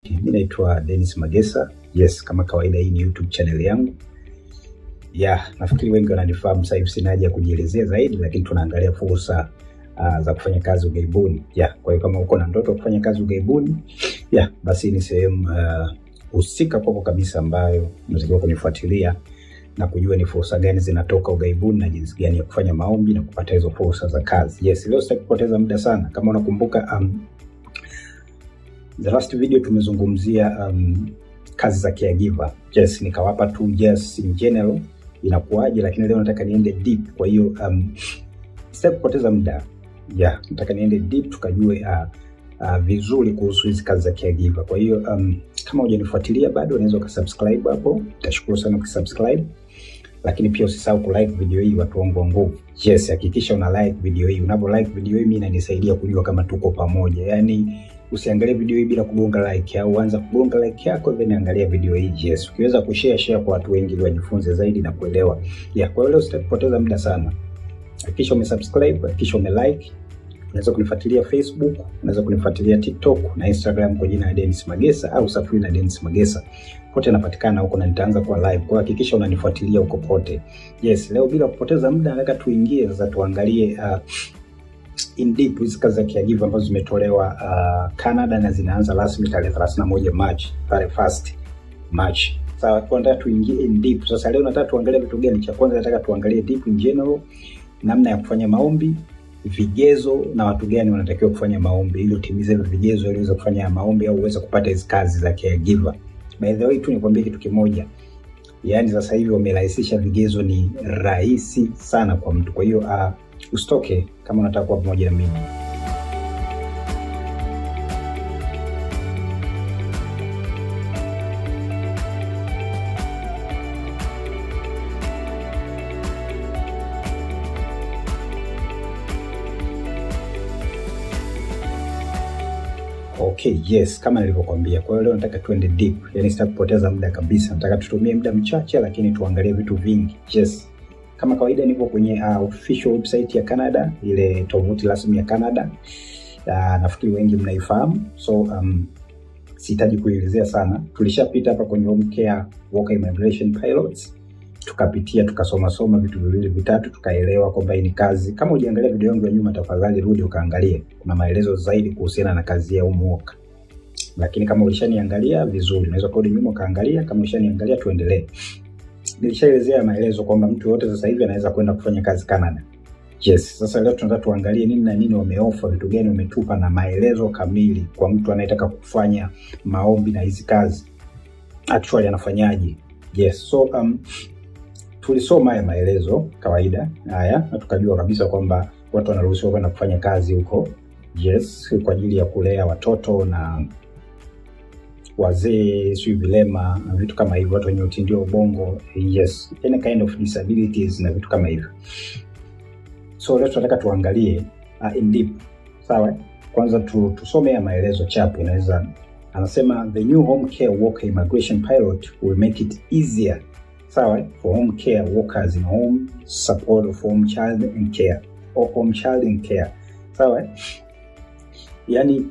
Mimi naitwa Dennis Magesa. Yes, kama kawaida hii ni YouTube channel yangu. Nafikiri wengi wananifahamu sasa hivi, sina haja kujielezea zaidi, lakini tunaangalia fursa za kufanya kazi ughaibuni. Kwa hiyo kama uko na ndoto kufanya kazi ughaibuni, basi ni sehemu husika kwako kabisa ambayo unatakiwa kunifuatilia na kujua ni fursa gani zinatoka ughaibuni na jinsi gani ya kufanya maombi na kupata hizo fursa za kazi. Leo sitaki kupoteza muda sana. Kama unakumbuka the last video tumezungumzia kazi za caregiver. Nikawapa tu in general inakuaje, lakini leo nataka niende deep. Kwa hiyo sitaki kupoteza muda. Nataka niende deep tukajue vizuri kuhusu hizi kazi za caregiver. Kwa hiyo kama hujanifuatilia bado unaweza kusubscribe hapo. Nitashukuru sana ukisubscribe. Lakini pia usisahau ku like video hii, watu wangu wa nguvu. Hakikisha una like video hii. Unapo like video hii mimi inanisaidia kujua kama tuko pamoja. Yaani usiangalie video hii bila kugonga like, au anza kugonga like yako then angalia video hii. Ukiweza kushare kwa watu wengi ili wajifunze zaidi na kuelewa. Kwa hiyo leo sitapoteza muda sana. Hakikisha umesubscribe, hakikisha umelike. Unaweza kunifuatilia Facebook, unaweza kunifuatilia TikTok na Instagram kwa jina la Dennis Magesa au Safiri na Dennis Magesa. Pote napatikana huko na nitaanza kwa live. Kwa hiyo hakikisha unanifuatilia huko pote. Leo bila kupoteza muda nataka tuingie sasa tuangalie in deep hizi kazi za caregiver ambazo zimetolewa Canada na zinaanza rasmi tarehe 31 March, tarehe 1 March. Sawa, tunataka tuingie in deep. Sasa leo nataka tuangalie vitu gani? Cha kwanza nataka tuangalie deep in general, namna ya kufanya maombi, vigezo na watu gani wanatakiwa kufanya maombi ili utimize vigezo ili uweze kufanya maombi au uweze kupata hizo kazi za caregiver. By the way, tu nikwambie kitu kimoja. Yaani sasa hivi wamerahisisha vigezo, ni rahisi sana kwa mtu. Kwa hiyo usitoke kama unataka kuwa pamoja na mimi. Kama nilivyokuambia. Kwa hiyo leo nataka tuende deep. Yaani sitaki kupoteza muda kabisa. Nataka tutumie muda mchache lakini tuangalie vitu vingi. Kama kawaida nipo kwenye official website ya Canada, ile tovuti rasmi ya Canada. Nafikiri wengi mnaifahamu. Sihitaji kuelezea sana. Tulishapita hapa kwenye Home Care Worker Immigration Pilots. Tukapitia, tukasoma vitu viwili vitatu, tukaelewa kwamba hii ni kazi. Kama hujaangalia video yangu ya nyuma, tafadhali rudi ukaangalie. Kuna maelezo zaidi kuhusiana na kazi ya Home Worker. Lakini kama ulishaniangalia vizuri, unaweza kurudi nyuma kaangalia. Kama ulishaniangalia tuendelee. Nilishaelezea maelezo kwamba mtu yote sasa hivi anaweza kwenda kufanya kazi Canada. Sasa leo tunataka tuangalie nini na nini wameoffer, vitu gani wametupa na maelezo kamili kwa mtu anayetaka kufanya maombi na hizi kazi. Actually anafanyaje? Tulisoma haya maelezo kawaida haya na tukajua kabisa kwamba watu wanaruhusiwa kwenda kufanya kazi huko. Kwa ajili ya kulea watoto na wazee, vilema na vitu kama hivyo, watu wenye utindio ubongo, any kind of disabilities na vitu kama hivyo. Leo tunataka tuangalie in deep. Sawa? Kwanza tusome ya maelezo chapu. Anasema the new Home Care Worker Immigration Pilot will make it easier, sawa, for home care workers in home support of home child and care or home child in care. Sawa? Yani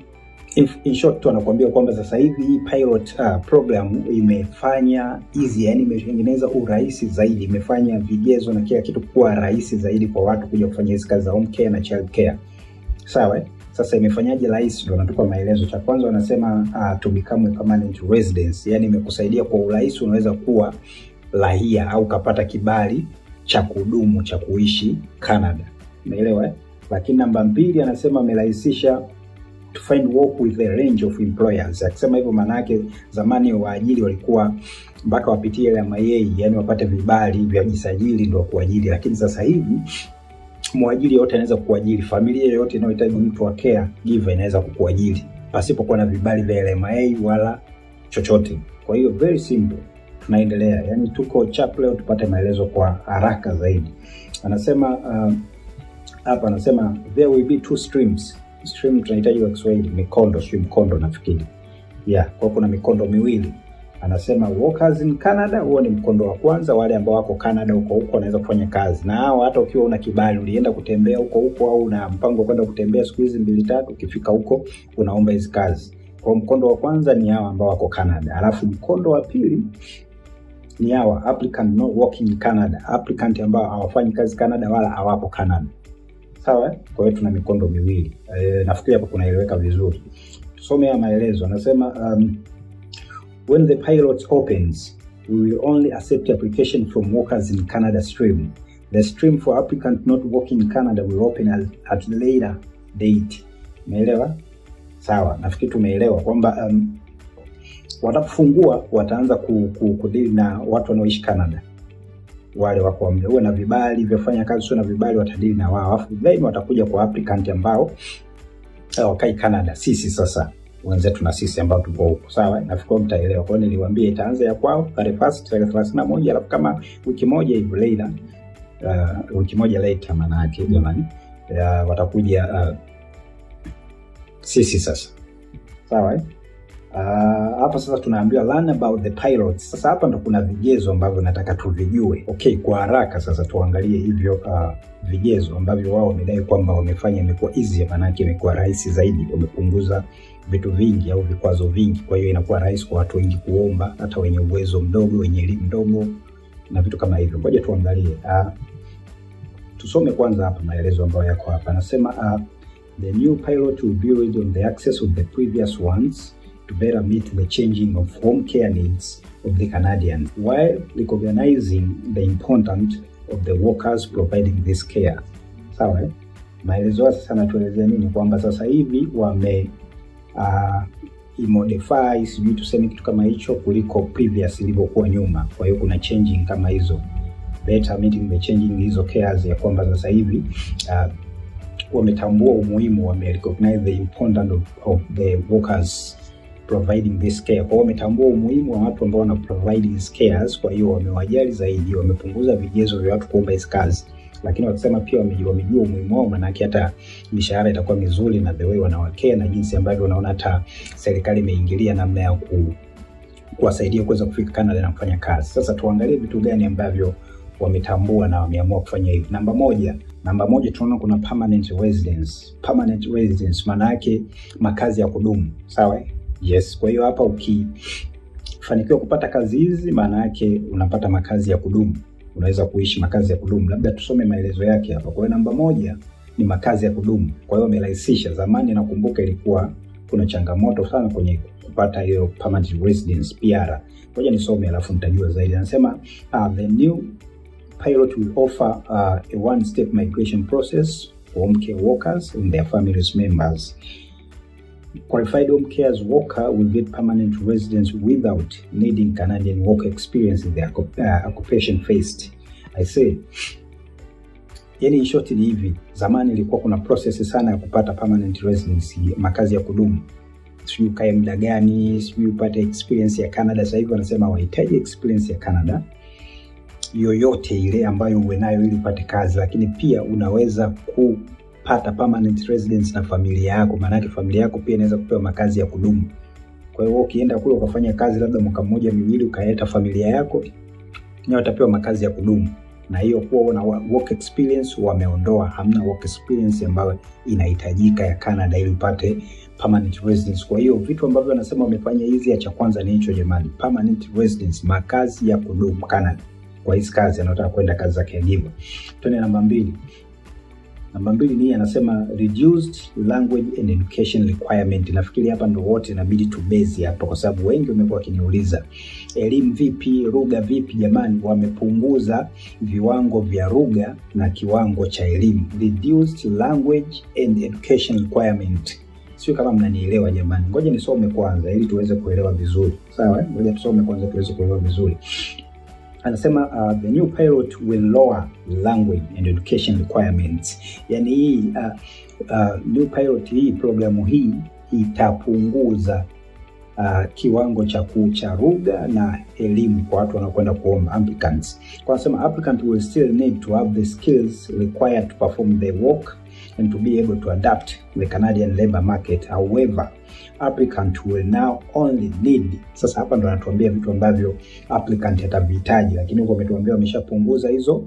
in short tu anakuambia kwamba sasa hivi hii pilot program imefanya easy, yani imetengeneza urahisi zaidi, imefanya vigezo na kila kitu kuwa rahisi zaidi kwa watu kuja kufanya hizo kazi za home care na child care. Sawa? Sasa imefanyaje rahisi? Ndio natupa maelezo. Cha kwanza wanasema to become a permanent resident, yani imekusaidia kwa urahisi, unaweza kuwa raia au kapata kibali cha kudumu cha kuishi Canada. Umeelewa? Lakini namba 2 anasema amerahisisha to find work with a range of employers. Akisema hivyo maana yake zamani waajiri walikuwa mpaka wapitie ile MIA, yani wapate vibali vya kujisajili ndio kuajiri, lakini sasa hivi mwajiri yote anaweza kuajiri. Familia yote inayohitaji mtu wa care giver inaweza kukuajiri pasipokuwa na vibali vya MIA wala chochote. Kwa hiyo very simple. Tunaendelea. Yani tuko chap leo tupate maelezo kwa haraka zaidi. Anasema hapa anasema there will be 2 streams. Stream tunahitaji kwa Kiswahili mikondo, mkondo nafikiri. Kwa kuna mikondo miwili. Anasema workers in Canada, huo ni mkondo wa kwanza, wale ambao wako Canada huko wanaweza kufanya kazi. Na hao hata ukiwa una kibali ulienda kutembea huko au una mpango kwenda kutembea siku hizi 2-3, ukifika huko unaomba hizo kazi. Kwa mkondo wa kwanza ni hawa ambao wako Canada, alafu mkondo wa pili ni hawa applicant not working in Canada, applicant ambao hawafanyi kazi Canada wala hawapo Canada. Sawa? Kwa hiyo tuna mikondo miwili. Nafikiri hapo kunaeleweka vizuri. Tusome ya maelezo. Anasema when the pilot opens, we will only accept application from workers in Canada stream. The stream for applicant not working in Canada will open at later date. Umeelewa? Sawa, nafikiri tumeelewa kwamba watapofungua wataanza kudili na watu wanaoishi Canada. Wale wako wameua na vibali vyafanya kazi sio na vibali watadili na wao. Alafu then watakuja kwa applicant ambao wakai Canada. Sisi sasa wenzetu na sisi ambao tuko huko. Sawa? Nafikiri mtaelewa. Kwa hiyo niliwaambia itaanza ya kwao tarehe 31, alafu kama wiki moja hivi later wiki moja later maana yake jamani watakuja sisi sasa. Sawa? Hapa sasa tunaambiwa learn about the pilots. Sasa hapa ndo kuna vigezo ambavyo nataka tuvijue. Okay, kwa haraka sasa tuangalie hivyo vigezo ambavyo wao wamedai kwamba wamefanya imekuwa easy, maana yake imekuwa rahisi zaidi, wamepunguza vitu vingi au vikwazo vingi. Kwa hiyo inakuwa rahisi kwa watu wengi kuomba, hata wenye uwezo mdogo, wenye elimu ndogo na vitu kama hivyo. Ngoja tuangalie. Tusome kwanza hapa maelezo ambayo yako hapa. Anasema the new pilot will build on the access of the previous ones to better meet the changing of home care needs of the Canadians, while recognizing the importance of the workers providing this care. Sawa? Maelezo sasa natuelezea nini? Kwamba sasa hivi wame modify, sijui tuseme kitu kama hicho kuliko previous ilivyokuwa nyuma. Kwa hiyo kuna changing kama hizo. Better meeting the changing hizo cares, ya kwamba sasa hivi wametambua umuhimu, recognize the importance of the workers providing this care. Kwa hiyo wametambua umuhimu wa watu ambao wana provide these cares, kwa hiyo wamewajali zaidi, wamepunguza vigezo vya watu kuomba hizo kazi. Lakini wakisema pia wamejua umuhimu wao, maana hata mishahara itakuwa mizuri na the way wanawakea na jinsi ambavyo wanaona hata serikali imeingilia namna ya kuwasaidia kuweza kufika Canada na kufanya kazi. Sasa tuangalie vitu gani ambavyo wametambua na wameamua kufanya hivi. Namba moja tunaona kuna permanent residence. Permanent residence maana yake makazi ya kudumu. Sawa? Yes, kwa hiyo hapa ukifanikiwa kupata kazi hizi maana yake unapata makazi ya kudumu. Unaweza kuishi makazi ya kudumu. Labda tusome maelezo yake hapa. Kwa hiyo namba moja ni makazi ya kudumu. Kwa hiyo wamerahisisha. Zamani nakumbuka ilikuwa kuna changamoto sana kwenye kupata hiyo permanent residence PR. Ngoja nisome alafu nitajua zaidi. Anasema the new pilot will offer a one-step migration process for home care workers and their families members. Qualified home care worker will get permanent residence without needing Canadian work experience in their occupation first. I say, yani short ni hivi, zamani ilikuwa kuna process sana ya kupata permanent residence, makazi ya kudumu. Sijui kae muda gani, sijui upate experience ya Canada. Sasa hivi wanasema wahitaji experience ya Canada yoyote ile ambayo uwe nayo ili upate kazi, lakini pia unaweza kupata permanent residence na familia yako, maana yake familia yako pia inaweza kupewa makazi ya kudumu. Kwa hiyo ukienda kule ukafanya kazi labda mwaka mmoja miwili ukaleta familia yako, nao utapewa makazi ya kudumu. Na hiyo kuwa una work experience wameondoa, hamna work experience ambayo inahitajika ya Canada ili upate permanent residence. Kwa hiyo vitu ambavyo wanasema wamefanya hizi, ya cha kwanza ni hicho jamani, permanent residence, makazi ya kudumu Canada. Kwa hizo kazi anataka kwenda kazi za caregiver. Tuone namba 2. Namba 2 ni anasema reduced language and education requirement. Nafikiri hapa ndo wote inabidi tubezi hapa, kwa sababu wengi wamekuwa wakiniuliza elimu vipi, lugha vipi. Jamani, wamepunguza viwango vya lugha na kiwango cha elimu. Reduced language and education requirement. Sio kama mnanielewa jamani. Ngoja nisome kwanza ili tuweze kuelewa vizuri. Sawa? Ngoja tusome kwanza tuweze kuelewa vizuri. Anasema the new pilot will lower language and education requirements. Yani hii new pilot, hii programu hii itapunguza kiwango cha lugha na elimu kwa watu wanaokwenda kuomba applicants. Kwa anasema applicant will still need to have the skills required to perform the work and to be able to adapt the Canadian labor market. However, applicant will now only need, sasa hapa ndo anatuambia vitu ambavyo applicant atavihitaji, lakini huko ametuambia wameshapunguza hizo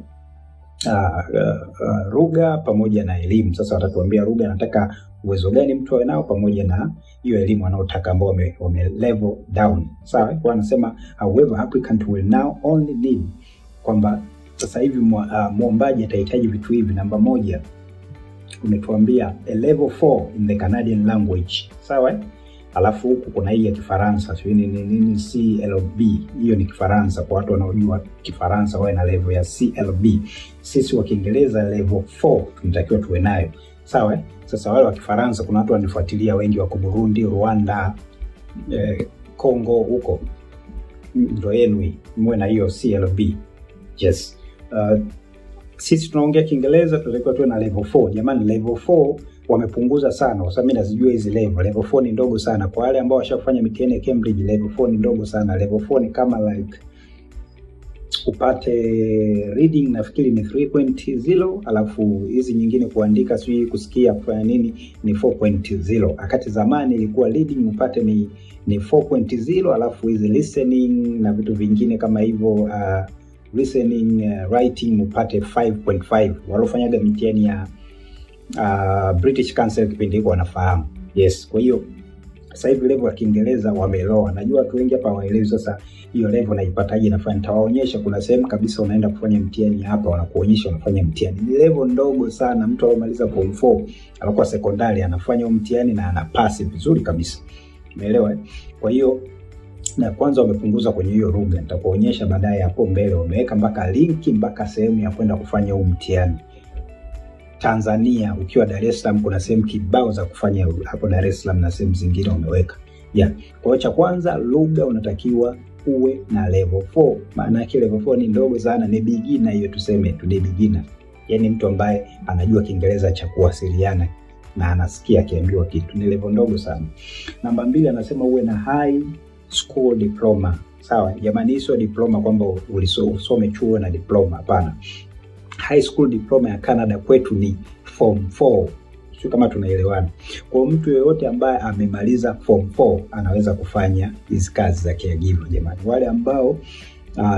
lugha pamoja na elimu. Sasa watatuambia lugha anataka uwezo gani mtu awe nao pamoja na hiyo elimu anaotaka ambao wame level down. Sawa? Kwa anasema however applicant will now only need, kwamba sasa hivi muombaji atahitaji vitu hivi. Namba moja umetuambia a level 4 in the Canadian language. Sawa? Alafu huku kuna hii ya Kifaransa, sio nini CLB. Hiyo ni Kifaransa kwa watu wanaojua Kifaransa, wao na level ya CLB. Sisi wa Kiingereza level 4 tunatakiwa tuwe nayo. Sawa? Sasa wale wa Kifaransa kuna watu wanifuatilia wengi wako Burundi, Rwanda, Kongo huko. Ndio yenu mwe na hiyo CLB. Yes. Sisi tunaongea Kiingereza tunatakiwa tuwe na level 4. Jamani, level 4 wamepunguza sana. Kwa sababu mimi nazijua hizi level. Level 4 ni ndogo sana kwa wale ambao washafanya mitihani ya Cambridge. Level 4 ni ndogo sana. Level 4 ni kama like upate reading nafikiri ni 3.0, alafu hizi nyingine kuandika sio kusikia kufanya nini ni 4.0. Akati zamani ilikuwa reading upate ni 4.0, alafu hizi listening na vitu vingine kama hivyo listening writing upate 5.5. Walofanyaga mitihani ya British Council kipindi hiko wanafahamu. Yes, kwa hiyo sasa hivi level ya Kiingereza wameloa. Najua watu wengi hapa waelewi sasa hiyo level naipataje. Nafanya nitawaonyesha, kuna sehemu kabisa unaenda kufanya mtihani hapa wanakuonyesha unafanya mtihani. Ni level ndogo sana. Mtu aliyemaliza form 4 alikuwa sekondari anafanya mtihani na anapasi vizuri kabisa. Umeelewa? Kwa hiyo na kwanza wamepunguza kwenye hiyo lugha. Nitakuonyesha baadaye hapo mbele wameweka mpaka linki mpaka sehemu ya kwenda kufanya huu mtihani. Tanzania ukiwa Dar es Salaam kuna sehemu kibao za kufanya hapo Dar es Salaam na sehemu zingine wameweka. Yeah. Kwa hiyo cha kwanza lugha unatakiwa uwe na level 4. Maana yake level 4 ni ndogo sana, ni beginner hiyo tuseme tu ni beginner. Yaani mtu ambaye anajua Kiingereza cha kuwasiliana na anasikia akiambiwa kitu, ni level ndogo sana. Namba 2 anasema uwe na high school diploma. Sawa? Jamani, hiyo diploma kwamba ulisome chuo na diploma, hapana. High school diploma ya Canada kwetu ni form 4. Sio kama tunaelewana. Kwa mtu yeyote ambaye amemaliza form 4 anaweza kufanya hizo kazi za caregiver jamani. Wale ambao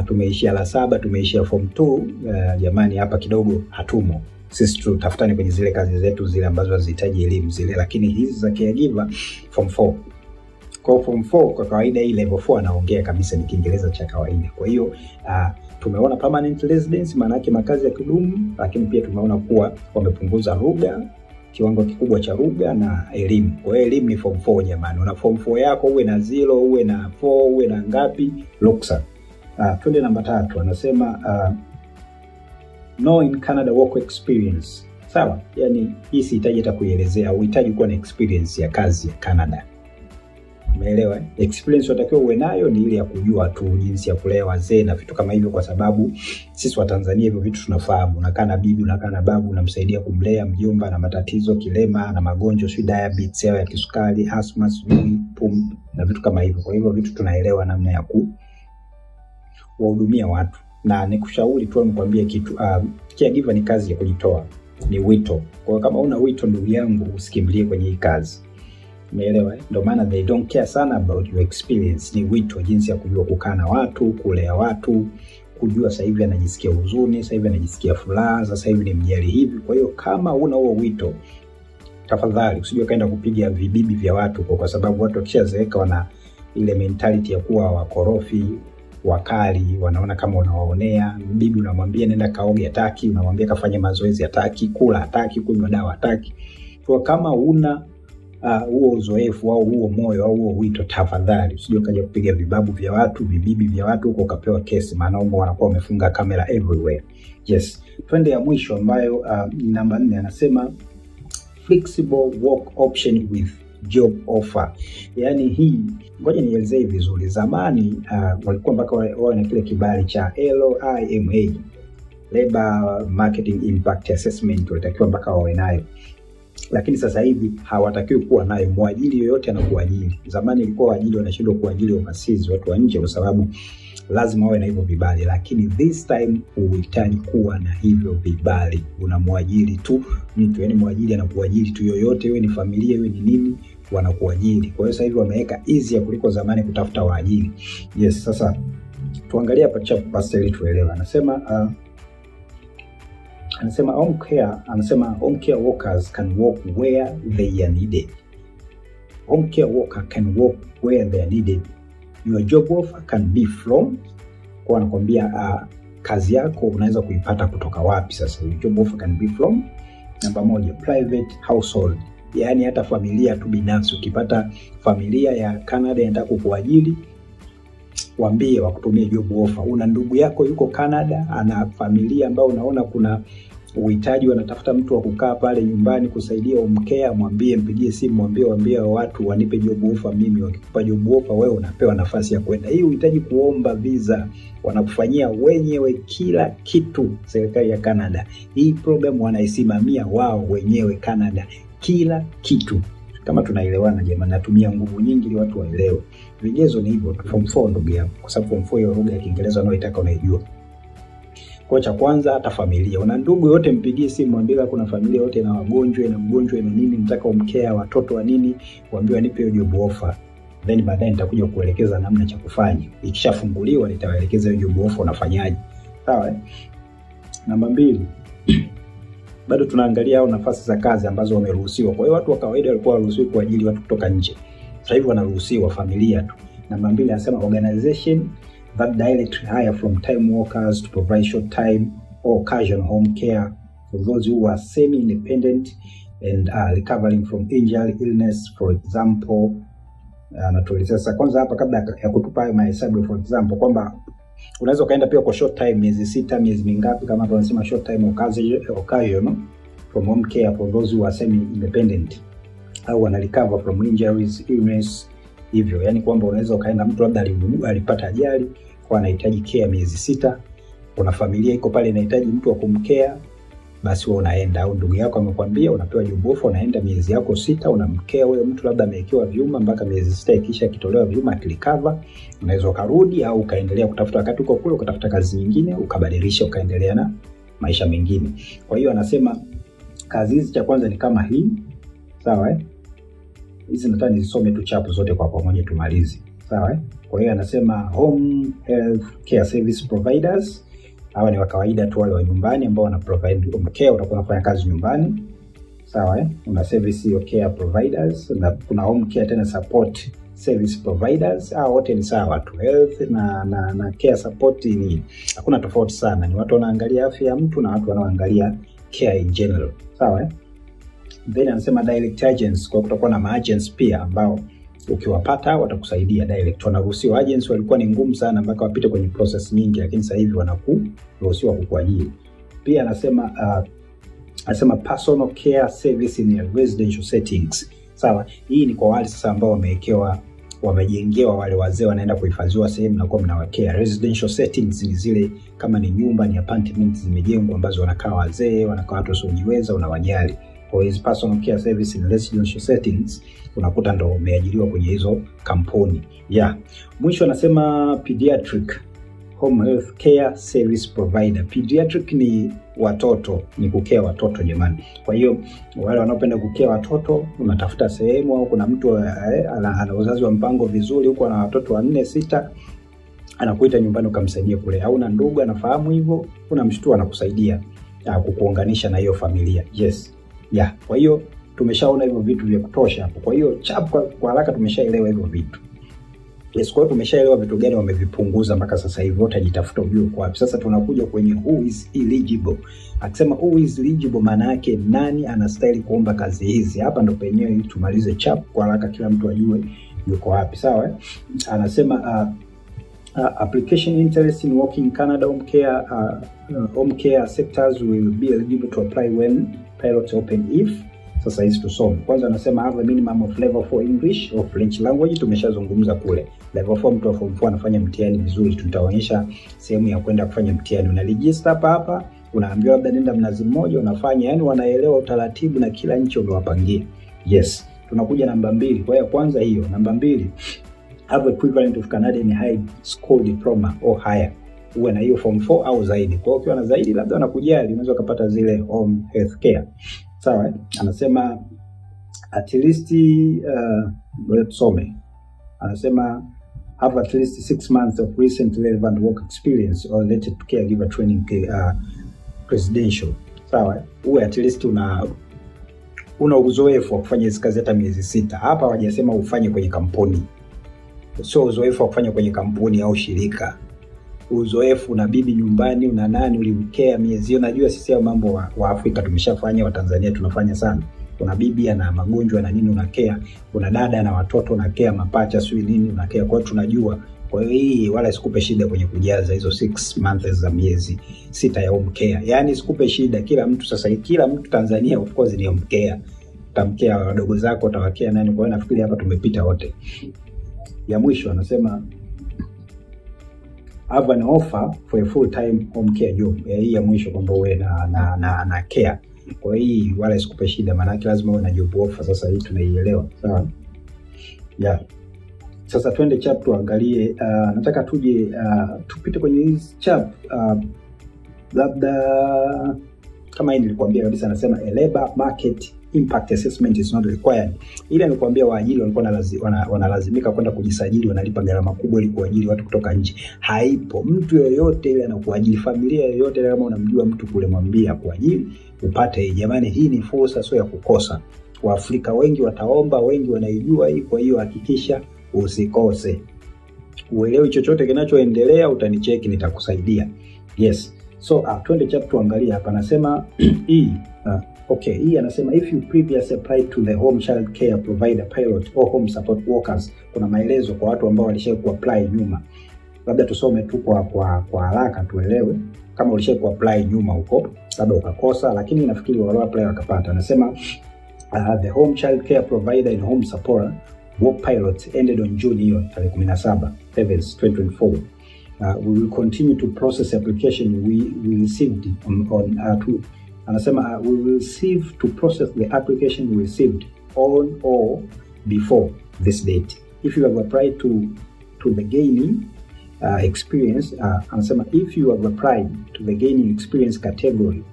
tumeishia la 7, tumeishia form 2, jamani hapa kidogo hatumo. Sisi tutafutane kwenye zile kazi zetu zile ambazo hazihitaji elimu zile, lakini hizi za caregiver form 4. Kwa form 4 kwa kawaida hii level 4 anaongea kabisa ni Kiingereza cha kawaida. Kwa hiyo tumeona permanent residence maana yake makazi ya kudumu, lakini pia tumeona kuwa wamepunguza lugha, kiwango kikubwa cha lugha na elimu. Kwa hiyo elimu ni form 4 jamani. Una form 4 yako uwe na 0, uwe na 4, uwe na ngapi, ruksa. Twende namba 3 anasema no in Canada work experience. Sawa? Yaani hii sihitaji hata kuielezea, uhitaji kuwa na experience ya kazi ya Canada. Umeelewa? Experience unatakiwa uwe nayo ni ile ya kujua tu jinsi ya kulea wazee na vitu kama hivyo, kwa sababu sisi wa Tanzania hivyo vitu tunafahamu. Unakaa na bibi, unakaa na babu, unamsaidia kumlea mjomba na matatizo kilema na magonjwa sio diabetes ya kisukari, asthma, pum na vitu kama hivyo. Kwa hivyo vitu tunaelewa namna ya kuwahudumia watu. Na nikushauri tu nikwambie kitu, caregiver ni kazi ya kujitoa, ni wito. Kwa kama una wito ndugu yangu usikimbilie kwenye hii kazi. Umeelewa? Ndio maana they don't care sana about your experience. Ni wito, jinsi ya kujua kukaa na watu, kulea watu, kujua sasa hivi anajisikia huzuni, sasa hivi anajisikia furaha, sasa hivi ni mjali hivi. Kwa hiyo kama una huo wito, tafadhali usije kaenda kupiga vibibi vya watu, kwa sababu watu wakishazeeka wana ile mentality ya kuwa wakorofi, wakali, wanaona kama unawaonea. Bibi unamwambia nenda kaoge hataki, unamwambia kafanye mazoezi hataki, kula hataki, kunywa dawa hataki. Kwa kama una huo uzoefu au huo moyo au huo wito, tafadhali usije kaja kupiga vibabu vya watu, vibibi vya watu huko ukapewa kesi, maana wao wanakuwa wamefunga kamera everywhere. Yes. Twende ya mwisho ambayo namba 4 anasema flexible work option with job offer. Yaani hii ngoja nielezee vizuri. Zamani walikuwa mpaka wao na kile kibali cha LIMA, Labor Marketing Impact Assessment, walitakiwa mpaka wawe nayo. Lakini sasa hivi hawatakiwi kuwa nayo. Mwajiri yoyote anakuajiri. Zamani ilikuwa waajiri wanashindwa kuajiri overseas, watu wa nje, kwa sababu lazima wawe na hivyo vibali. Lakini this time uhitaji kuwa na hivyo vibali. Unamwajiri tu mtu, yani mwajiri anakuajiri tu yoyote, wewe ni familia, wewe ni nini, wanakuajiri. Kwa hiyo sasa hivi wameweka easy kuliko zamani kutafuta waajiri. Yes, sasa tuangalie hapa chap pasta ili tuelewe. Anasema Anasema home care workers can work where they are needed. Home care worker can work where they are needed. Your job offer can be from, kwa anakuambia kazi yako unaweza kuipata kutoka wapi sasa. Your job offer can be from, namba 1, private household. Yaani hata familia tu binafsi. Ukipata familia ya Canada inataka kukuajiri, waambie wakutumie job offer. Una ndugu yako yuko Canada, ana familia ambao unaona kuna uhitaji, wanatafuta mtu wa kukaa pale nyumbani kusaidia umkea, mwambie, mpigie simu, mwambie watu wanipe job offer mimi. Wakikupa job offer wewe unapewa nafasi ya kwenda. Hii uhitaji kuomba visa, wanakufanyia wenyewe kila kitu serikali ya Canada. Hii program wanaisimamia wao wenyewe Canada, kila kitu. Kama tunaelewana jamani, natumia nguvu nyingi ili watu waelewe. Vigezo ni hivyo, form 4 ndugu yangu, kwa sababu form 4 hiyo lugha ya Kiingereza unayoitaka unaijua. Kwa cha kwanza, hata familia. Una ndugu yote mpigie simu, mwambie kuna familia yote na wagonjwa na mgonjwa na nini, nataka umkea watoto wa nini, waambie nipe job offer. Then baadaye nitakuja kuelekeza namna cha kufanya. Ikishafunguliwa nitawaelekeza hiyo job offer unafanyaje. Sawa? Namba 2. Bado tunaangalia hao nafasi za kazi ambazo wameruhusiwa. Kwa hiyo watu wa kawaida walikuwa waruhusiwi kuajiri watu kutoka nje. Sasa hivi wanaruhusiwa familia tu. Namba 2 anasema organization that direct hire from time workers to provide short time or casual home care for those who are semi-independent and are recovering from injury, illness, for example. Natueleza sasa kwanza hapa kabla ya kutupa mahesabu, for example, kwamba unaweza kaenda pia kwa short time, miezi 6, miezi mingapi, kama tunasema short time or casual from home care for those who are semi-independent au wana recover from injuries, illness, hivyo. Yani kwamba unaweza kaenda mtu labda alipata ajali kwa anahitaji care miezi 6, kuna familia iko pale inahitaji mtu wa kumkea, basi wewe unaenda, au ndugu yako amekwambia unapewa job offer, unaenda miezi yako 6 unamkea huyo mtu, labda amewekewa vyuma mpaka miezi 6 ikisha kitolewa vyuma akilikava, unaweza ukarudi au ukaendelea kutafuta, wakati uko kule ukatafuta kazi nyingine ukabadilisha ukaendelea na maisha mengine. Kwa hiyo anasema kazi hizi cha kwanza ni kama hii. Sawa hizi nataka nisome tu chapu zote kwa pamoja tumalize. Sawa kwa hiyo anasema home health care service providers, hawa ni wa kawaida tu, wale wa nyumbani ambao wana provide home care, utakuwa unafanya kazi nyumbani. Sawa una service hiyo care providers, na kuna home care tena support service providers. Hao wote ni sawa tu, health na care support ni hakuna tofauti sana, ni watu wanaangalia afya ya mtu na watu wanaangalia care in general. Sawa then anasema direct agents, kwa kutakuwa na agents pia ambao ukiwapata watakusaidia direct. Wanaruhusiwa, agents walikuwa ni ngumu sana mpaka wapite kwenye process nyingi, lakini sasa hivi wanakuruhusiwa kukuajiri. Pia anasema personal care service in residential settings. Sawa hii ni kwa wale sasa ambao wamejengewa, wale wazee wanaenda kuhifadhiwa sehemu na kwa mnawakea. Residential settings ni zile kama ni nyumba, ni apartments zimejengwa ambazo wanakaa wazee, wanakaa watu wasiojiweza, unawajali. Kwa hizo personal care service in residential settings unakuta ndo umeajiriwa kwenye hizo kampuni. Mwisho anasema pediatric home health care service provider. Pediatric ni watoto, ni kukea watoto jamani. Kwa hiyo wale wanaopenda kukea watoto, unatafuta sehemu au kuna mtu ana uzazi wa mpango vizuri huko na watoto 4 6, anakuita nyumbani ukamsaidia kule, au na ndugu anafahamu hivyo, unamshtua na kusaidia kukuunganisha na hiyo familia. Kwa hiyo tumeshaona hivyo vitu vya kutosha hapo. Kwa hiyo kwa haraka tumeshaelewa hivyo vitu. Kwa hiyo tumeshaelewa vitu gani wamevipunguza mpaka sasa hivi, utajitafuta ujue kwa wapi. Sasa tunakuja kwenye who is eligible. Akisema who is eligible maana yake nani anastahili kuomba kazi hizi. Hapa ndo penyewe tumalize kwa haraka kila mtu ajue yuko wapi. Sawa anasema application interest in working in Canada home care sectors will be eligible to apply when pilots open if. Sasa hizi tusome. Kwanza anasema have a minimum of level 4 English or French language, tumeshazungumza kule. Level 4 mtu wa form 4 anafanya mtihani vizuri, tutaonyesha sehemu ya kwenda kufanya mtihani. Una register hapa, unaambiwa labda nenda Mnazi Mmoja unafanya, yani wanaelewa utaratibu na kila nchi umewapangia. Tunakuja namba 2. Kwa hiyo kwanza hiyo, namba 2 have equivalent of Canadian high school diploma or higher. Uwe na hiyo form 4 au zaidi. Kwa hiyo ukiwa na zaidi labda wanakujali, unaweza kupata zile home health care. Sawa anasema at least tusome. Anasema have at least 6 months of recent relevant work experience or related to caregiver training presidential. Sawa, uwe at least una uzoefu wa kufanya hizo kazi hata miezi 6. Hapa hawajasema ufanye kwenye kampuni. Sio uzoefu wa kufanya kwenye kampuni au shirika. Uzoefu na bibi nyumbani, una nani ulimkea miezi. Unajua sisi hao mambo wa Afrika tumeshafanya, wa Tanzania tunafanya sana. Kuna bibi ana magonjwa na nini unakea, kuna dada na watoto unakea, mapacha sio nini unakea. Kwa hiyo tunajua. Kwa hiyo hii wala isikupe shida kwenye kujaza hizo 6 months za miezi 6 ya home care. Yaani isikupe shida, kila mtu sasa, kila mtu Tanzania of course ni home care. Utamkea wadogo zako, utawakea nani. Kwa hiyo nafikiri hapa tumepita wote. Ya mwisho anasema have an offer for a full time home care job. Hii ya mwisho kwamba uwe na care. Kwa hii wala isikupe shida, maana lazima uwe na job offer. Sasa hii tunaielewa, sawa? Yeah. Sasa twende chap tuangalie, nataka tuje tupite kwenye hizi chap, labda kama hii nilikwambia kabisa, anasema a labor market impact assessment is not required. Ile nilikwambia waajiri walikuwa wanalazimika kwenda kujisajili, wanalipa gharama kubwa ili kuajiri watu kutoka nje. Haipo. Mtu yoyote ile anakuajiri, familia yoyote ile, kama unamjua mtu kule, mwambie kuajiri upate. Jamani, hii ni fursa, sio ya kukosa. Waafrika wengi wataomba, wengi wanaijua hii, kwa hiyo hakikisha usikose. Uelewi chochote kinachoendelea, utanicheki, nitakusaidia. Yes. So twende chat tuangalie hapa. Anasema okay, hii anasema if you previously applied to the home child care provider pilot or home support workers. Kuna maelezo kwa watu ambao walishawahi kuapply nyuma. Labda tusome tu kwa haraka tuelewe. Kama ulishawahi kuapply nyuma huko, labda ukakosa, lakini nafikiri wale apply wakapata. Anasema the home child care provider and home support work pilot ended on June 17, 2024. We will continue to process application we received anasema we will receive to process the application we received on or before this date. If you have applied to the gaining experience, anasema if you have applied to the gaining experience category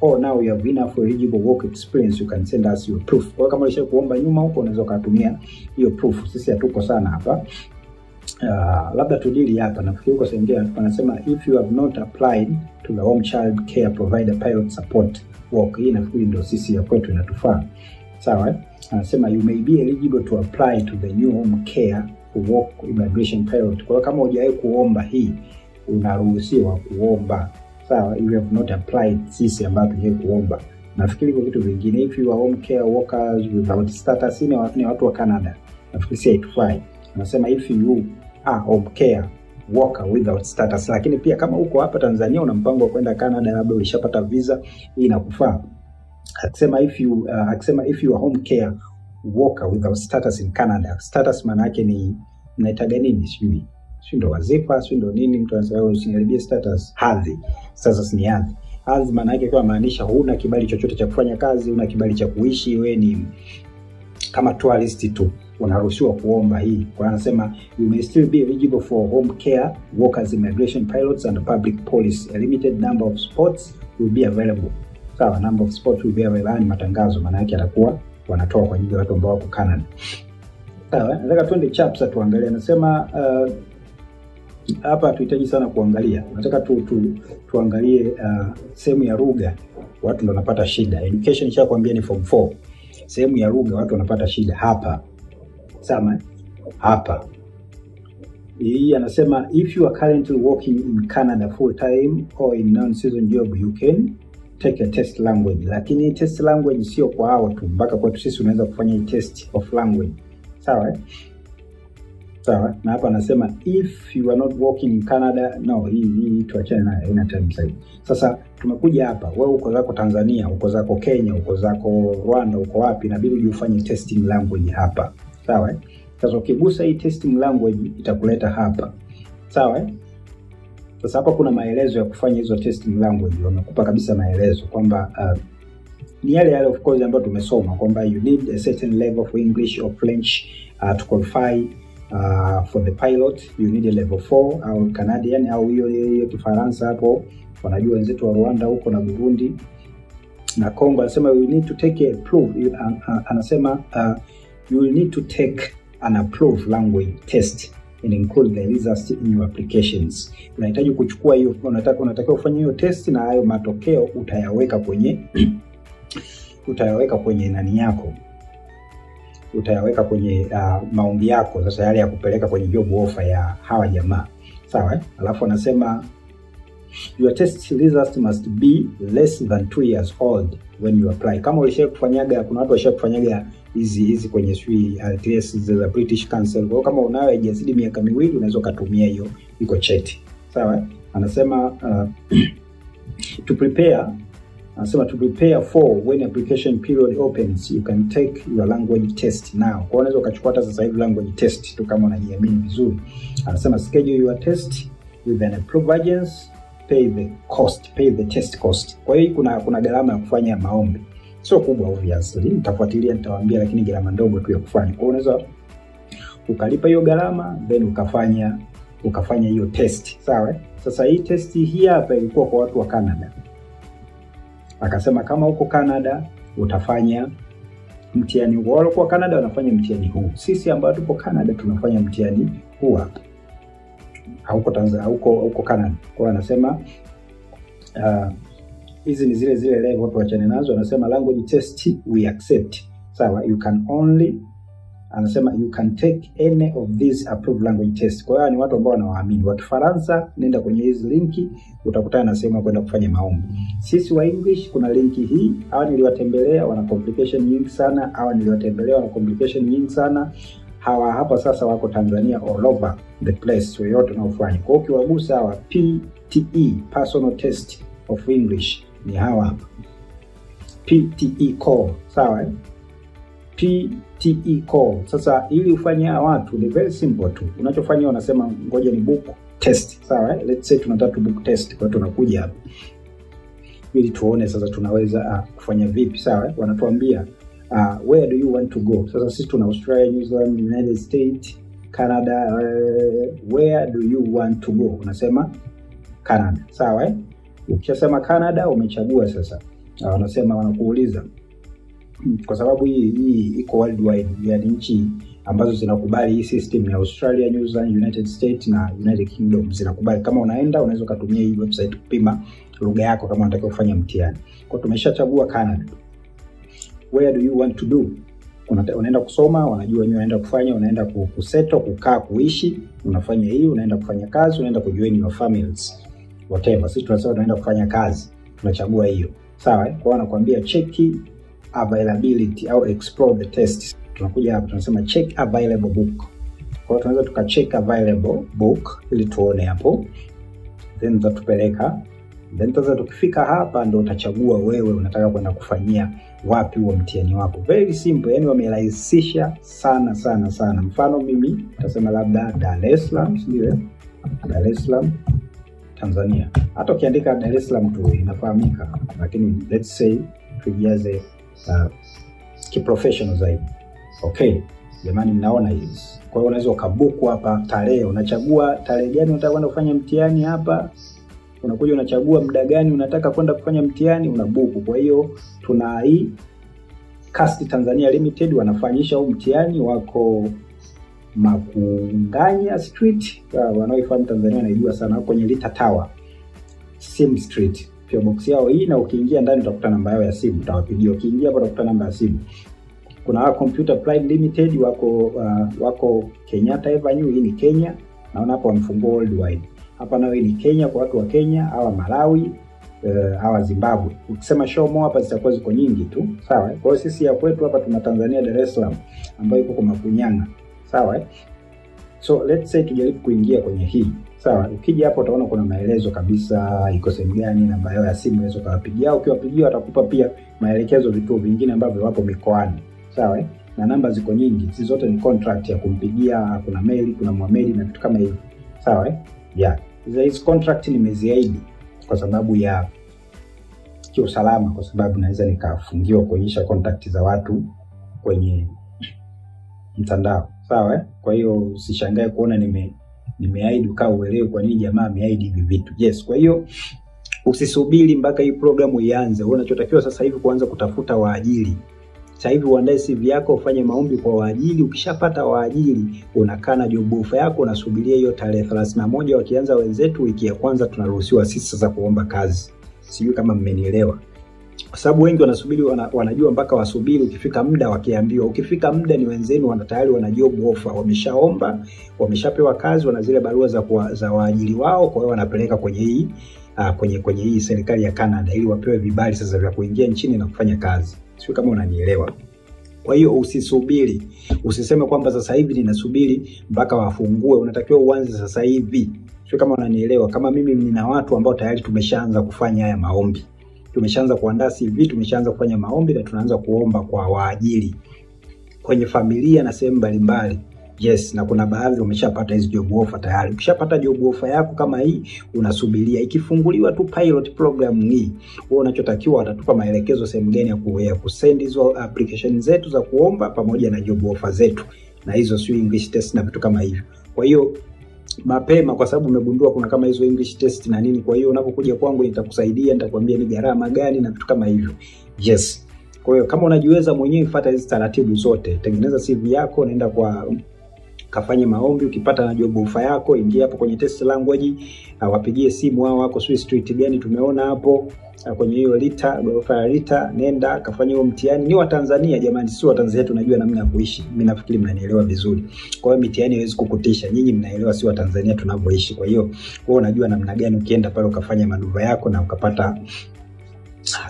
or now you have enough eligible work experience, you can send us your proof. Kwa kama ulisha kuomba nyuma huko, unaweza kutumia hiyo proof. Sisi hatuko sana hapa. Labda tudili hapa, nafikiri uko sengea. Anasema if you have not applied to the home child care provider pilot support work. Hii nafikiri ndio sisi ya kwetu inatufaa. Sawa? Anasema you may be eligible to apply to the new home care work immigration pilot. Kwa kama hujawahi kuomba hii, unaruhusiwa kuomba. Sawa? You have not applied, sisi ambao tujawahi kuomba. Nafikiri kwa vitu vingine, if you are home care workers without status, ni watu wa Canada, nafikiri si haitufai. Anasema if you are home care worker without status. Lakini pia kama uko hapa Tanzania una mpango wa kwenda Canada, labda ulishapata visa, hii inakufaa. Akisema if you are home care worker without status in Canada. Status maana yake ni mnaitaga nini? Sijui ndo wazifa, sijui ndo nini. Mtu anasema usiniharibie status. Hadhi. Status ni hadhi. Hadhi maana yake kwa maanisha huna kibali chochote cha kufanya kazi, huna kibali cha kuishi, wewe ni kama tourist tu, unaruhusiwa kuomba hii. Kwa anasema you may still be eligible for home care workers immigration pilots and public policy. A limited number of spots will be available. Sawa, number of spots will be available. Ni matangazo, maana yake atakuwa wanatoa kwa ajili ya watu ambao wako Canada. Sawa, nataka twende chapsa tuangalie. Anasema hapa tuhitaji sana kuangalia. Nataka tuangalie sehemu ya lugha. Watu ndio wanapata shida. Education nishakwambia ni form 4. Sehemu ya lugha watu wanapata shida hapa. Sawa? Hapa. Hii anasema if you are currently working in Canada full time or in non-season job, you can take a test language. Lakini test language sio kwa hao tu, mpaka kwetu sisi unaweza kufanya test of language. Sawa? Sawa? Na hapa anasema if you are not working in Canada, no, hii tuachane nayo, ina time side. Sasa tumekuja hapa, wewe uko zako Tanzania, uko zako Kenya, uko zako Rwanda, uko wapi, inabidi ufanye testing language hapa. Sawa? Sasa ukigusa hii testing language itakuleta hapa. Sawa? Sasa hapa kuna maelezo ya kufanya hizo testing language. Wamekupa kabisa maelezo kwamba ni yale of course ambayo tumesoma kwamba you need a certain level of English or French to qualify for the pilot. You need a level 4 au Canadian au hiyo Kifaransa hapo. Wanajua wenzetu wa Rwanda huko na Burundi na Congo. Anasema you need to take a proof. Anasema you will need to take an approved language test and include the results in your applications. Unahitaji kuchukua hiyo, unatakiwa ufanye hiyo test na hayo matokeo utayaweka kwenye nani yako. Utayaweka kwenye maombi yako sasa yale ya kupeleka kwenye job offer ya hawa jamaa. Sawa? Alafu anasema your test results must be less than 2 years old when you apply. Kama ulishakufanyaga, kuna watu washakufanyaga hizi kwenye LTS za British Council. Kwa kama unayo haijazidi miaka 2 unaweza kutumia hiyo iko cheti. Sawa? Anasema to prepare for when application period opens, you can take your language test now. Kwa unaweza ukachukua hata sasa hivi language test tu kama unajiamini vizuri. Anasema schedule your test with an approved agency, pay the test cost. Kwa hiyo kuna gharama ya kufanya maombi. Sio kubwa obviously, nitafuatilia nitawaambia, lakini gharama ndogo tu ya kufanya. Kwa unaweza ukalipa hiyo gharama then ukafanya hiyo test. Sawa? Sasa hii test hii hapa ilikuwa kwa watu wa Canada. Akasema kama uko Canada utafanya mtihani huu. Wale kwa Canada wanafanya mtihani huu. Sisi ambao tupo Canada tunafanya mtihani huu hapa. Hauko Tanzania, hauko Canada. Kwa anasema hizi ni zile level watu wachane nazo. Anasema language test we accept. Sawa? Anasema you can take any of these approved language tests. Kwa hiyo ni watu ambao wanawaamini. Wa Kifaransa nenda kwenye hizi linki utakutana na sehemu kwenda kufanya maombi. Sisi wa English kuna linki hii. Hawa niliwatembelea wana complication nyingi sana. Hawa niliwatembelea wana complication nyingi sana. Hawa hapa sasa wako Tanzania all over the place yoyote unaofanya. Kwa hiyo ukiwagusa hawa PTE personal test of English ni hawa hapa. PTE core. Sawa? PTE call. Sasa ili ufanye watu ni very simple tu. Unachofanya unasema ngoja ni book test. Sawa? Let's say tunataka book test. Kwa hiyo tunakuja hapa ili tuone sasa tunaweza kufanya vipi. Sawa? Wanatuambia where do you want to go? Sasa sisi tuna Australia, New Zealand, United States, Canada. Where do you want to go? Unasema Canada. Sawa? Ukishasema Canada umechagua sasa. Wanasema wanakuuliza kwa sababu hii iko worldwide, yani nchi ambazo zinakubali hii system ya Australia, New Zealand, United States na United Kingdom zinakubali. Kama unaenda unaweza kutumia hii website kupima lugha yako kama unataka kufanya mtihani. Kwa tumeshachagua Canada. Where do you want to do? Unaenda kusoma, wanajua wenyewe unaenda kufanya, unaenda kusettle, kukaa, kuishi, unafanya hii, unaenda kufanya kazi, unaenda kujoin your families. Whatever. Sisi tunasema tunaenda kufanya kazi. Tunachagua hiyo. Sawa? Kwa hiyo anakuambia check availability au explore the test. Tunakuja hapa tunasema check available book. Kwa hiyo tunaweza tukacheck available book ili tuone hapo. Then tutatupeleka. Then sasa tukifika hapa ndio utachagua wewe unataka kwenda kufanyia wapi huo mtihani wako. Very simple, yani wamerahisisha sana sana sana. Mfano mimi nitasema labda Dar es Salaam, sio? Dar es Salaam, Tanzania. Hata ukiandika Dar es Salaam tu inafahamika, lakini let's say tujaze kiprofessional zaidi. Okay, jamani mnaona hizi. Kwa hiyo unaweza ukabuku hapa tarehe, unachagua tarehe gani unataka kwenda kufanya mtihani hapa. Unakuja unachagua muda gani unataka kwenda kufanya mtihani, unabuku. Kwa hiyo tuna hii Cast Tanzania Limited wanafanyisha huu mtihani wako Makunganya Street. Wanaoifahamu Tanzania wanaijua sana, kwenye Lita Tower, Sim Street. Pia box yao hii, na ukiingia ndani utakuta namba yao ya simu, utawapigia. Ukiingia hapo utakuta namba ya simu. Kuna Computer Pride Limited wako Kenyatta Avenue, hii ni Kenya. Naona hapo wamefungua worldwide. Hapa nao hii ni Kenya kwa watu wa Kenya, au Malawi, au Zimbabwe. Ukisema show more hapa zitakuwa ziko nyingi tu. Sawa? Kwa hiyo sisi ya kwetu hapa tuna Tanzania Dar es Salaam ambayo iko kwa Makunyanga. Sawa? So let's say tujaribu kuingia kwenye hii. Sawa, ukija hapo utaona kuna maelezo kabisa iko sehemu gani, namba yao ya simu unaweza kuwapigia. Ukiwapigia watakupa pia maelekezo vituo vingine ambavyo wapo mikoani. Sawa? Na namba ziko nyingi. Hizi zote ni contract ya kumpigia, kuna mail, kuna Muhammad na vitu kama hivyo. Sawa? Yeah. Hizi contract nimeziahidi kwa sababu ya kiusalama, kwa sababu naweza nikafungiwa kuonyesha contact za watu kwenye mtandao. Sawa? Kwa hiyo usishangae kuona nimeahidi ukaa uelewe kwa nini jamaa ameahidi hivi vitu. Yes, kwa hiyo usisubiri mpaka hii programu ianze. Unachotakiwa sasa hivi kuanza kutafuta waajiri. Sasa hivi uandae CV yako, ufanye maombi kwa waajiri. Ukishapata waajiri, unakaa na job offer yako, unasubiria hiyo tarehe 31 wakianza wenzetu, wiki ya kwanza tunaruhusiwa sisi sasa kuomba kazi. Sijui kama mmenielewa. Kwa sababu wengi wanasubiri, wanajua mpaka wasubiri ukifika muda wakiambiwa. Ukifika muda ni wenzenu tayari wana job offer, wameshaomba, wameshapewa kazi, wana zile barua za waajiri wao, kwa hiyo wanapeleka kwenye hii kwenye hii serikali ya Canada ili wapewe vibali sasa vya kuingia nchini na kufanya kazi. Sio kama unanielewa. Kwa hiyo usisubiri. Usiseme kwamba sasa hivi ninasubiri mpaka wafungue. Unatakiwa uanze sasa hivi. Sio kama unanielewa. Kama mimi nina watu ambao tayari tumeshaanza kufanya haya maombi. Tumeshaanza kuandaa CV, tumeshaanza kufanya maombi na tunaanza kuomba kwa waajiri kwenye familia na sehemu mbalimbali. Yes, na kuna baadhi wameshapata hizo job offer tayari. Ukishapata job offer yako kama hii, unasubiria ikifunguliwa tu pilot program hii. Wewe unachotakiwa, watatupa maelekezo sehemu gani ya kusend hizo application zetu za kuomba pamoja na job offer zetu. Na hizo sio English test na vitu kama hivyo. Kwa hiyo mapema, kwa sababu umegundua kuna kama hizo English test na nini, kwa hiyo unapokuja kwangu nitakusaidia, nitakwambia ni gharama gani na vitu kama hivyo. Yes. Kwa hiyo kama unajiweza mwenyewe, fuata hizo taratibu zote. Tengeneza CV yako, nenda kafanye maombi. Ukipata na job offer yako, ingia hapo kwenye test language, wapigie simu hao wako Swiss street gani tumeona hapo kwenye hiyo gorofa ya Lita, nenda kafanye huo mtihani. Ni wa Tanzania jamani, sio wa Tanzania, tunajua namna ya kuishi. Mimi nafikiri mnanielewa vizuri. Kwa hiyo mitihani haiwezi kukutisha. Nyinyi mnaelewa sio wa Tanzania tunavyoishi. Kwa hiyo wewe unajua namna gani ukienda pale ukafanya manuva yako na ukapata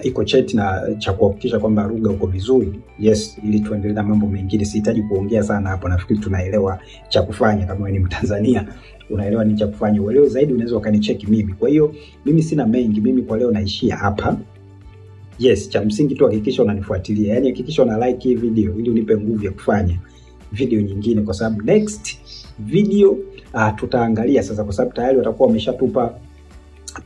iko cheti na cha kuhakikisha kwamba lugha uko vizuri. Yes, ili tuendelee na mambo mengine. Sihitaji kuongea sana hapo, nafikiri tunaelewa cha kufanya. Kama wewe ni Mtanzania, unaelewa ni cha kufanya. Uelewe zaidi, unaweza ukanicheki mimi. Kwa hiyo mimi sina mengi, mimi kwa leo naishia hapa. Yes, cha msingi tu hakikisha unanifuatilia. Yaani hakikisha una like hii video ili unipe nguvu ya kufanya video nyingine, kwa sababu next video tutaangalia sasa, kwa sababu tayari watakuwa wameshatupa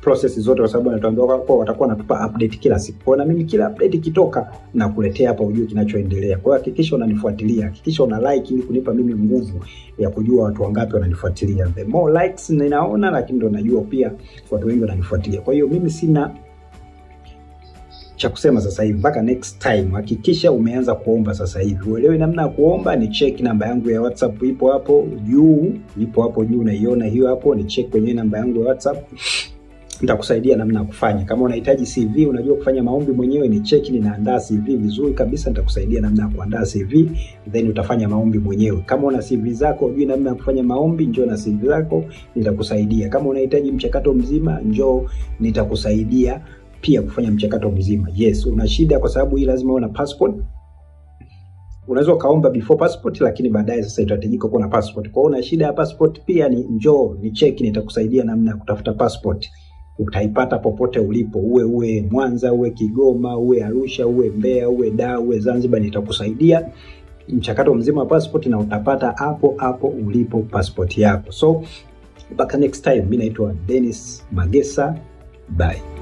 process zote, kwa sababu wanatuambia kwa watakuwa wanatupa update kila siku. Kwa na mimi kila update ikitoka na kuletea hapa ujue kinachoendelea. Kwa hiyo hakikisha unanifuatilia, hakikisha una like ili kunipa mimi nguvu ya kujua watu wangapi wananifuatilia. The more likes ninaona, lakini ndo najua pia watu wengi wananifuatilia. Kwa hiyo mimi sina cha kusema sasa hivi, mpaka next time. Hakikisha umeanza kuomba sasa hivi. Uelewe namna ya kuomba, ni check namba yangu ya WhatsApp ipo hapo juu, unaiona hiyo hapo. Ni check kwenye namba yangu ya WhatsApp. Nitakusaidia namna ya kufanya. Kama unahitaji CV, unajua kufanya maombi mwenyewe, ni check, ninaandaa CV vizuri kabisa. Nitakusaidia namna ya kuandaa CV, then utafanya maombi mwenyewe. Kama una CV zako, unajua namna ya kufanya maombi, njoo na CV zako, nitakusaidia. Kama unahitaji mchakato mzima, njoo nitakusaidia pia kufanya mchakato mzima. Yes, una shida kwa sababu hii lazima uwe na passport. Unaweza kaomba before passport, lakini baadaye sasa itahitajika kuwa na passport. Kwa hiyo una shida ya passport pia, ni njoo ni check, nitakusaidia namna ya kutafuta passport. Utaipata popote ulipo, uwe Mwanza, uwe Kigoma, uwe Arusha, uwe Mbeya, uwe Dar, uwe Zanzibar, nitakusaidia mchakato mzima wa passport na utapata hapo ulipo passport yako. So mpaka next time, mimi naitwa Dennis Magesa. Bye.